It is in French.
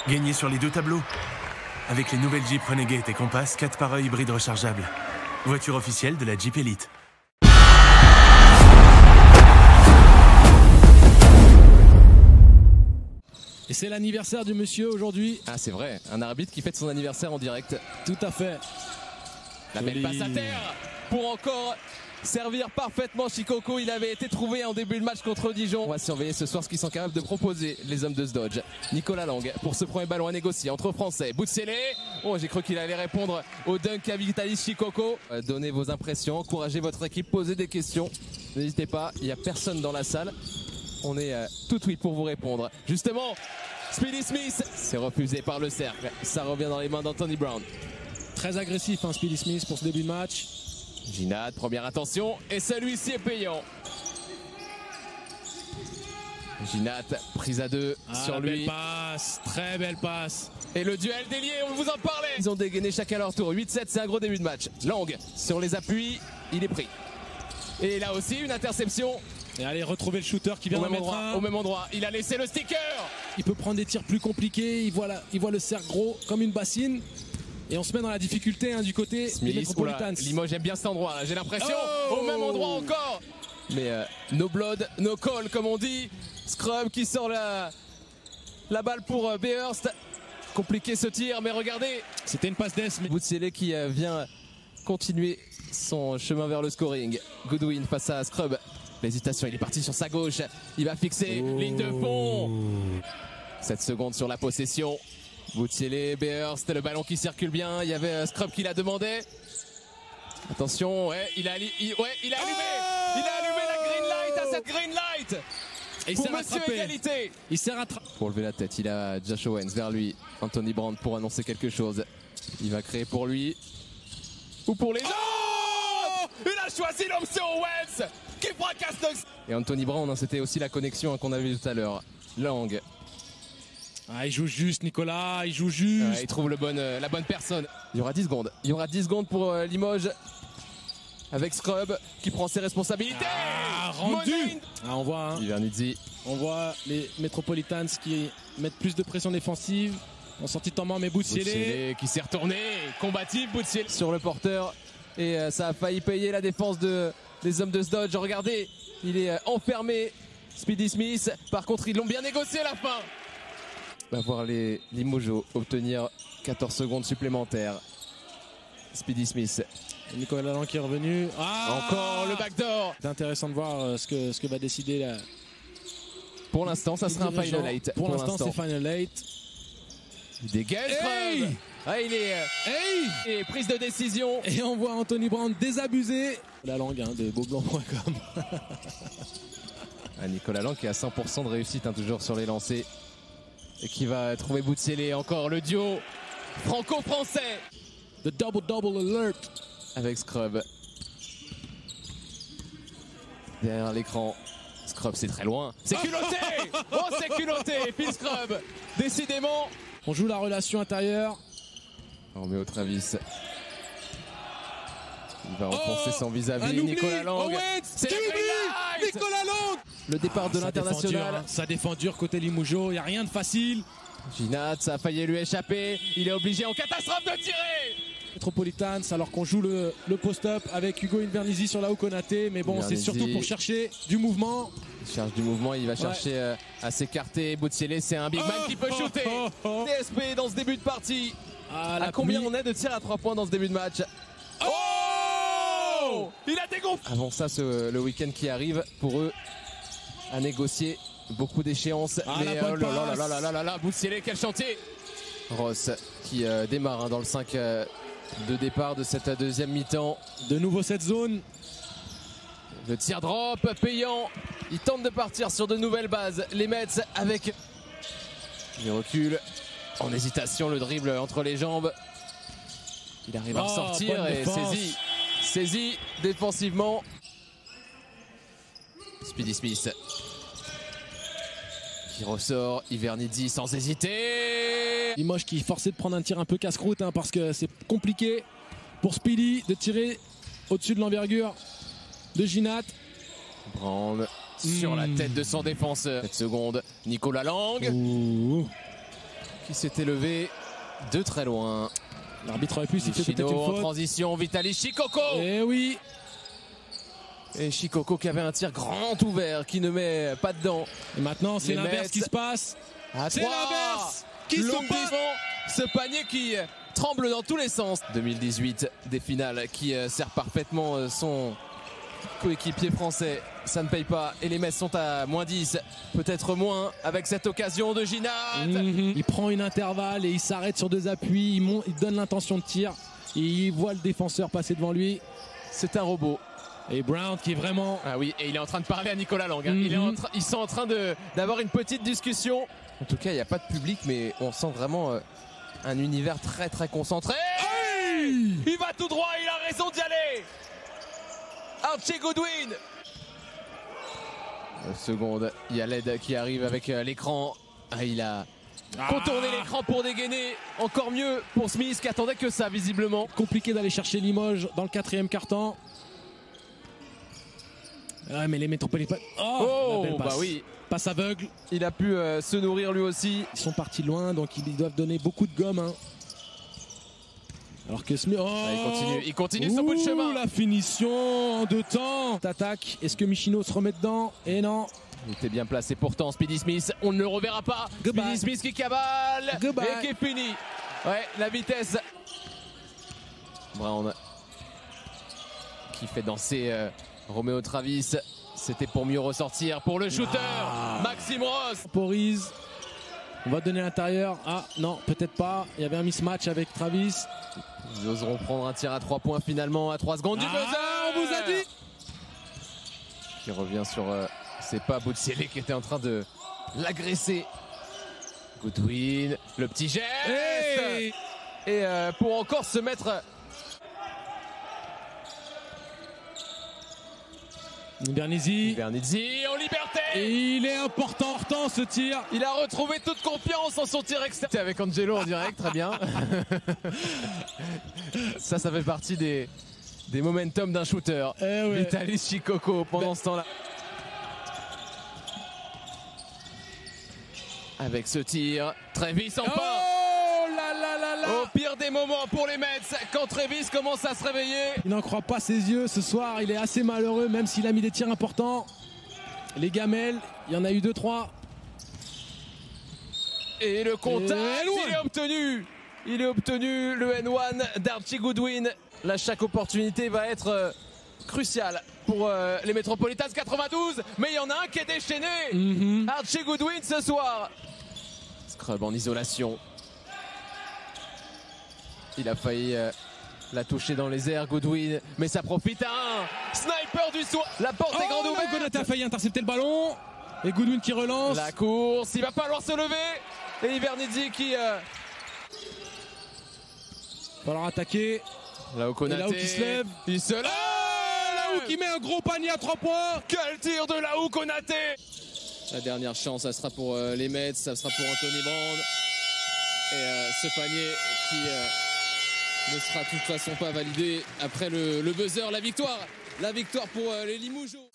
Gagnez sur les deux tableaux. Avec les nouvelles Jeep Renegade et Compass 4x1 hybride rechargeable. Voiture officielle de la Jeep Elite. Et c'est l'anniversaire du monsieur aujourd'hui. Ah c'est vrai, un arbitre qui fête son anniversaire en direct. Tout à fait. La belle passe à terre pour encore servir parfaitement Shikoko. Il avait été trouvé en début de match contre Dijon. On va surveiller ce soir ce qu'ils sont capables de proposer, les hommes de Sdodge. Nicolas Lang pour ce premier ballon à négocier entre Français. Boutsélé. Oh, j'ai cru qu'il allait répondre au dunk à Vitalis Shikoko. Donnez vos impressions, encouragez votre équipe, posez des questions. N'hésitez pas, il n'y a personne dans la salle. On est tout oui pour vous répondre. Justement, Speedy Smith, c'est refusé par le cercle. Ça revient dans les mains d'Anthony Brown. Très agressif, hein, Speedy Smith pour ce début de match. Ginat, première attention, et celui-ci est payant. Ginat, prise à deux sur lui. Belle passe, très belle passe. Et le duel délié, on vous en parlait. Ils ont dégainé chacun leur tour. 8-7, c'est un gros début de match. Lang, sur les appuis, il est pris. Et là aussi, une interception. Et allez retrouver le shooter qui vient au d'en même mettre endroit, un. au même endroit. Il a laissé le sticker. Il peut prendre des tirs plus compliqués. Il voit le cercle gros comme une bassine. Et on se met dans la difficulté du côté des Metropolitans. Limoges aime bien cet endroit, j'ai l'impression. Au même endroit encore. Mais no blood, no call comme on dit. Scrub qui sort la balle pour Beerst. Compliqué ce tir, mais regardez. C'était une passe d'ess. Boutsielé qui vient continuer son chemin vers le scoring. Goodwin face à Scrub. L'hésitation, il est parti sur sa gauche. Il va fixer ligne de fond. 7 secondes sur la possession. Boutsielé, Beerst, le ballon qui circule bien. Il y avait Scrub qui l'a demandé. Attention, ouais, il a allumé. Il a allumé la green light à cette green light. Et il pour s'est monsieur rattrapé. Égalité. Il s'est rattrapé. Pour lever la tête, il a Josh Owens vers lui. Anthony Brown pour annoncer quelque chose. Il va créer pour lui. Ou pour les autres. Il a choisi l'option Owens qui fracasse Knox. Et Anthony Brown, c'était aussi la connexion qu'on avait vu tout à l'heure. Lang. Ah, il joue juste, Nicolas, il joue juste. Il trouve la bonne personne. Il y aura 10 secondes. Il y aura 10 secondes pour Limoges. Avec Scrub qui prend ses responsabilités. Ah, rendu. On voit, Ivernizzi. On voit les Metropolitans qui mettent plus de pression défensive. En sortie de temps mort, mais Boutsielé qui s'est retourné. Combatif, Boutsielé sur le porteur. Et ça a failli payer la défense des hommes de Sdodge. Regardez, il est enfermé. Speedy Smith. Par contre, ils l'ont bien négocié à la fin. On va voir les Limoges obtenir 14 secondes supplémentaires. Speedy Smith. Nicolas Lang qui est revenu. Encore le backdoor. C'est intéressant de voir ce que va décider là. Pour l'instant, ça sera un final 8. Pour l'instant, c'est final 8. Il dégage. Il est prise de décision. Et on voit Anthony Brown désabusé. La langue de beaublanc.com. Nicolas Lang qui a 100% de réussite toujours sur les lancers. Et qui va trouver Boutsielé. Encore le duo franco-français. The double alert. Avec Scrub. Derrière l'écran. Scrub, c'est très loin. C'est culotté. C'est culotté. Phil Scrub. Décidément. On joue la relation intérieure. On met au Travis. Il va enfoncer son vis-à-vis. Nicolas Lang. C'est Nicolas Lang. Le départ de l'international. Ça défend dur côté Limougeau. Il n'y a rien de facile. Ginat, ça a failli lui échapper. Il est obligé en catastrophe de tirer. Metropolitans, alors qu'on joue le post-up avec Hugo Invernizzi sur la Konaté. Mais bon, c'est surtout pour chercher du mouvement. Il cherche du mouvement, il va chercher à s'écarter. Boutsielé, c'est un big man qui peut shooter. DSP dans ce début de partie. À combien on est de tirs à 3 points dans ce début de match? Il a dégonflé. Avant ça, le week-end qui arrive, pour eux, à négocier beaucoup d'échéances. Mais Boutsielé, quel chantier. Ross qui démarre dans le 5 de départ de cette deuxième mi-temps. De nouveau cette zone. Le tir drop payant. Ils tentent de partir sur de nouvelles bases. Les Mets avec le recul. En hésitation, le dribble entre les jambes. Il arrive à ressortir et saisi défensivement. Speedy Smith qui ressort. Ivernizzi sans hésiter. Limoges qui est forcé de prendre un tir un peu casse-croûte parce que c'est compliqué pour Speedy de tirer au-dessus de l'envergure de Ginat. Brown sur la tête de son défenseur. 7 secondes. Nicolas Lang qui s'était levé de très loin. L'arbitre aurait pu siffler peut-être une en faute. transition, Vitaly Shikoko. Eh oui. Et Shikoko qui avait un tir grand ouvert, qui ne met pas dedans. Et maintenant, c'est Les l'inverse Mets qui se passe. C'est 3. l'inverse qui se passe. Ce panier qui tremble dans tous les sens. 2018, des finales qui sert parfaitement son coéquipier français. Ça ne paye pas et les Mets sont à moins 10, peut-être moins avec cette occasion de Ginat. Il prend une intervalle et il s'arrête sur 2 appuis. Il donne l'intention de tir. Et il voit le défenseur passer devant lui. C'est un robot. Et Brown qui est vraiment... Ah oui, et il est en train de parler à Nicolas Lang. Ils sont en train d'avoir une petite discussion. En tout cas, il n'y a pas de public, mais on sent vraiment un univers très très concentré. Hey, il va tout droit, il a raison d'y aller. Archie Goodwin. Seconde, il y a l'aide qui arrive avec l'écran. Il a contourné l'écran pour dégainer. Encore mieux pour Smith qui attendait que ça visiblement. Compliqué d'aller chercher Limoges dans le 4e quart-temps. Ouais, mais les métropolitains... Oh, bah oui. Passe aveugle. Il a pu se nourrir lui aussi. Ils sont partis loin, donc ils doivent donner beaucoup de gomme. Hein. Alors que Smith... il continue son bout de chemin. La finition en 2 temps. Attaque. Est-ce que Michino se remet dedans? Et non. Il était bien placé pourtant, Speedy Smith. On ne le reverra pas. Speedy Smith qui cavale. Et qui est fini. Ouais, la vitesse. Brown qui fait danser Roméo Travis. C'était pour mieux ressortir pour le shooter. Maxime Ross. Porise. On va donner l'intérieur. Ah non, peut-être pas. Il y avait un mismatch avec Travis. Ils oseront prendre un tir à 3 points finalement à 3 secondes du buzzer. On vous a dit. Qui revient sur c'est pas Boutsielé qui était en train de l'agresser. Goodwin, le petit geste. Hey, et pour encore se mettre... Bernizzi en liberté. Et il est important ce tir. Il a retrouvé toute confiance en son tir externe. Avec Angelo en direct, très bien. ça fait partie des momentum d'un shooter. Ouais. Vitaly Shikoko pendant ce temps-là. Avec ce tir, Travis en part. Au pire des moments pour les Mets, quand Travis commence à se réveiller. Il n'en croit pas ses yeux ce soir, il est assez malheureux même s'il a mis des tirs importants. Les gamelles, il y en a eu 2-3. Et le contact, il est obtenu. Il est obtenu, le N1 d'Archie Goodwin. Là, chaque opportunité va être cruciale pour les Metropolitans 92. Mais il y en a un qui est déchaîné. Archie Goodwin ce soir. Scrub en isolation. Il a failli la toucher dans les airs, Goodwin, mais ça profite à un sniper du soir. La porte est grande ouverte. Gonaté a failli intercepter le ballon. Et Goodwin qui relance. La course, il va falloir se lever. Et Ivernizzi qui... va falloir attaquer. Là où Konaté. Là où qui se lève. Il se lève. Là où qui met un gros panier à 3 points. Quel tir de là où Konaté. La dernière chance, ça sera pour les Mets, ça sera pour Anthony Brown. Et ce panier qui... ne sera de toute façon pas validé après le buzzer. La victoire pour les Limougeaux.